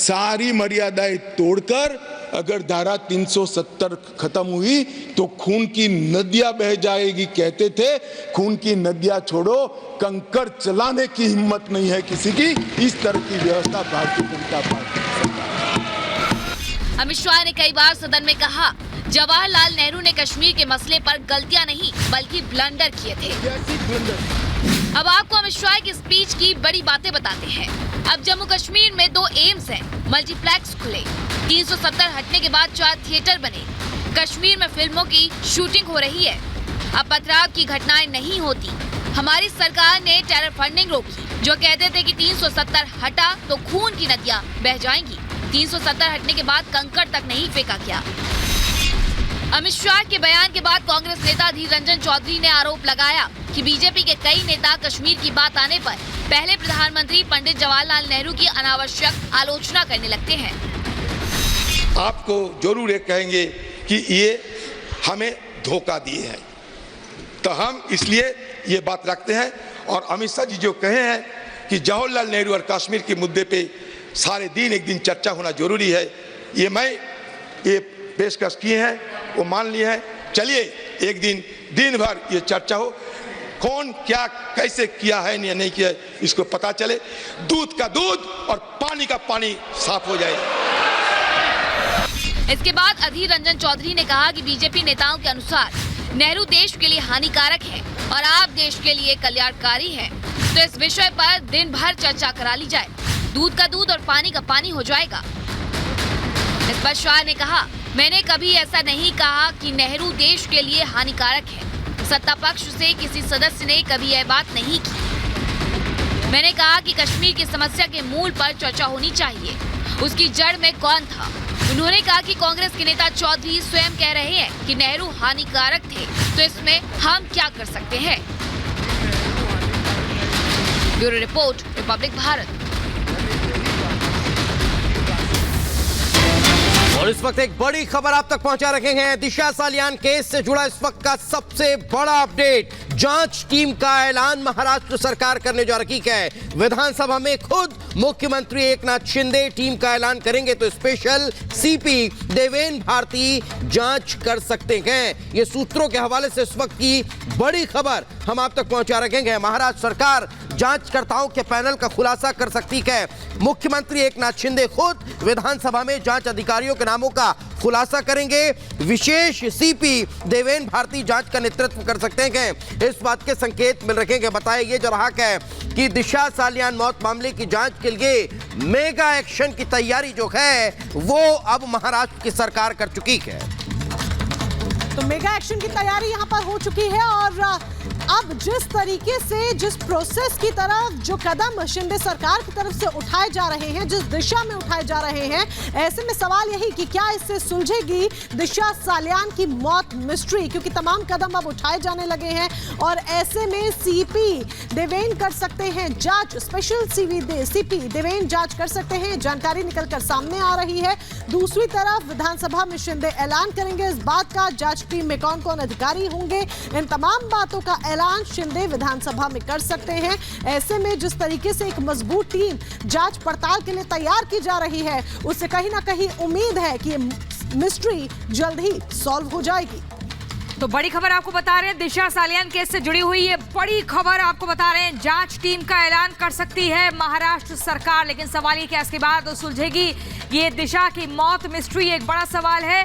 सारी मर्यादाएं तोड़कर अगर धारा 370 खत्म हुई तो खून की नदियां बह जाएगी कहते थे। खून की नदियां छोड़ो, कंकड़ चलाने की हिम्मत नहीं है किसी की। इस तरह की व्यवस्था भारतीय जनता पार्टी की सरकार। अमित शाह ने कई बार सदन में कहा, जवाहरलाल नेहरू ने कश्मीर के मसले पर गलतियां नहीं बल्कि ब्लंडर किए थे। अब आपको अमित शाह की स्पीच की बड़ी बातें बताते हैं। अब जम्मू कश्मीर में 2 एम्स हैं, मल्टीप्लेक्स खुले, 370 हटने के बाद 4 थिएटर बने, कश्मीर में फिल्मों की शूटिंग हो रही है। अब पथराव की घटनाएं नहीं होती। हमारी सरकार ने टेरर फंडिंग रोकी। जो कहते थे कि 370 हटा तो खून की नदियां बह जाएंगी, 370 हटने के बाद कंकड़ तक नहीं फेंका गया। अमित शाह के बयान के बाद कांग्रेस नेता अधीर रंजन चौधरी ने आरोप लगाया कि बीजेपी के कई नेता कश्मीर की बात आने पर पहले प्रधानमंत्री पंडित जवाहरलाल नेहरू की अनावश्यक आलोचना करने लगते हैं। आपको जरूर ये कहेंगे कि ये हमें धोखा दिए हैं, तो हम इसलिए ये बात रखते हैं। और अमित शाह जी जो कहे हैं कि जवाहरलाल नेहरू और कश्मीर के मुद्दे पे सारे दिन एक दिन चर्चा होना जरूरी है, ये पेशकश किए हैं, वो मान लिए हैं। चलिए एक दिन भर ये चर्चा हो, कौन क्या कैसे किया है या नहीं किया है इसको पता चले, दूध का दूध और पानी का पानी साफ हो जाए। इसके बाद अधीर रंजन चौधरी ने कहा कि बीजेपी नेताओं के अनुसार नेहरू देश के लिए हानिकारक है और आप देश के लिए कल्याणकारी हैं, तो इस विषय पर दिन भर चर्चा करा ली जाए, दूध का दूध और पानी का पानी हो जाएगा। इस पर शाह ने कहा, मैंने कभी ऐसा नहीं कहा कि नेहरू देश के लिए हानिकारक है। सत्ता पक्ष से किसी सदस्य ने कभी यह बात नहीं की। मैंने कहा कि कश्मीर की समस्या के मूल पर चर्चा होनी चाहिए, उसकी जड़ में कौन था। उन्होंने कहा कि कांग्रेस के नेता चौधरी स्वयं कह रहे हैं कि नेहरू हानिकारक थे, तो इसमें हम क्या कर सकते हैं। Bureau report, Republic Bharat. और इस वक्त एक बड़ी खबर आप तक पहुंचा रखे हैं। दिशा सालियान केस से जुड़ा इस वक्त का सबसे बड़ा अपडेट, जांच टीम का ऐलान महाराष्ट्र सरकार करने जा रही है। विधानसभा में खुद मुख्यमंत्री एकनाथ शिंदे टीम का ऐलान करेंगे तो स्पेशल सीपी देवेन भारती जांच कर सकते हैं। ये सूत्रों के हवाले से इस वक्त की बड़ी खबर हम आप तक पहुंचा रखे हैं। महाराष्ट्र सरकार जांचकर्ताओं के पैनल का खुलासा कर सकती है। मुख्यमंत्री एकनाथ शिंदे खुद विधानसभा में जांच अधिकारियों के नामों का खुलासा करेंगे। विशेष सीपी देवेन भारती जांच का नेतृत्व कर सकते हैं। इस बात के संकेत मिल रहे हैं। बताया ये जा रहा है कि दिशा सालियान मौत मामले की जांच के लिए मेगा एक्शन की तैयारी जो है वो अब महाराष्ट्र की सरकार कर चुकी है। तो मेगा एक्शन की तैयारी यहां पर हो चुकी है और अब जिस तरीके से जिस प्रोसेस की तरफ जो कदम शिंदे सरकार की तरफ से उठाए जा रहे हैं, जिस दिशा में उठाए जा रहे हैं, ऐसे में सवाल यही कि क्या इससे सुलझेगी दिशा सालियान की मौत मिस्ट्री, क्योंकि तमाम कदम अब उठाए जाने लगे हैं और ऐसे में सीपी देवेन कर सकते हैं जांच, स्पेशल सीपी देवेन जांच कर सकते हैं। जानकारी निकलकर सामने आ रही है। दूसरी तरफ विधानसभा में शिंदे ऐलान करेंगे इस बात का, जांच टीम में कौन कौन अधिकारी होंगे, इन तमाम बातों का ऐलान शिंदे विधानसभा में कर सकते हैं। ऐसे में जिस तरीके से एक मजबूत टीम जांच पड़ताल के लिए तैयार की जा रही है, उससे कहीं ना कहीं उम्मीद है कि मिस्ट्री जल्द ही सॉल्व हो जाएगी। तो बड़ी खबर आपको बता रहे हैं, दिशा सालियान केस से जुड़ी हुई ये बड़ी खबर आपको बता रहे हैं। जांच टीम का ऐलान कर सकती है महाराष्ट्र सरकार, लेकिन सवाल ये कि इसके बाद सुलझेगी ये दिशा की मौत मिस्ट्री, एक बड़ा सवाल है।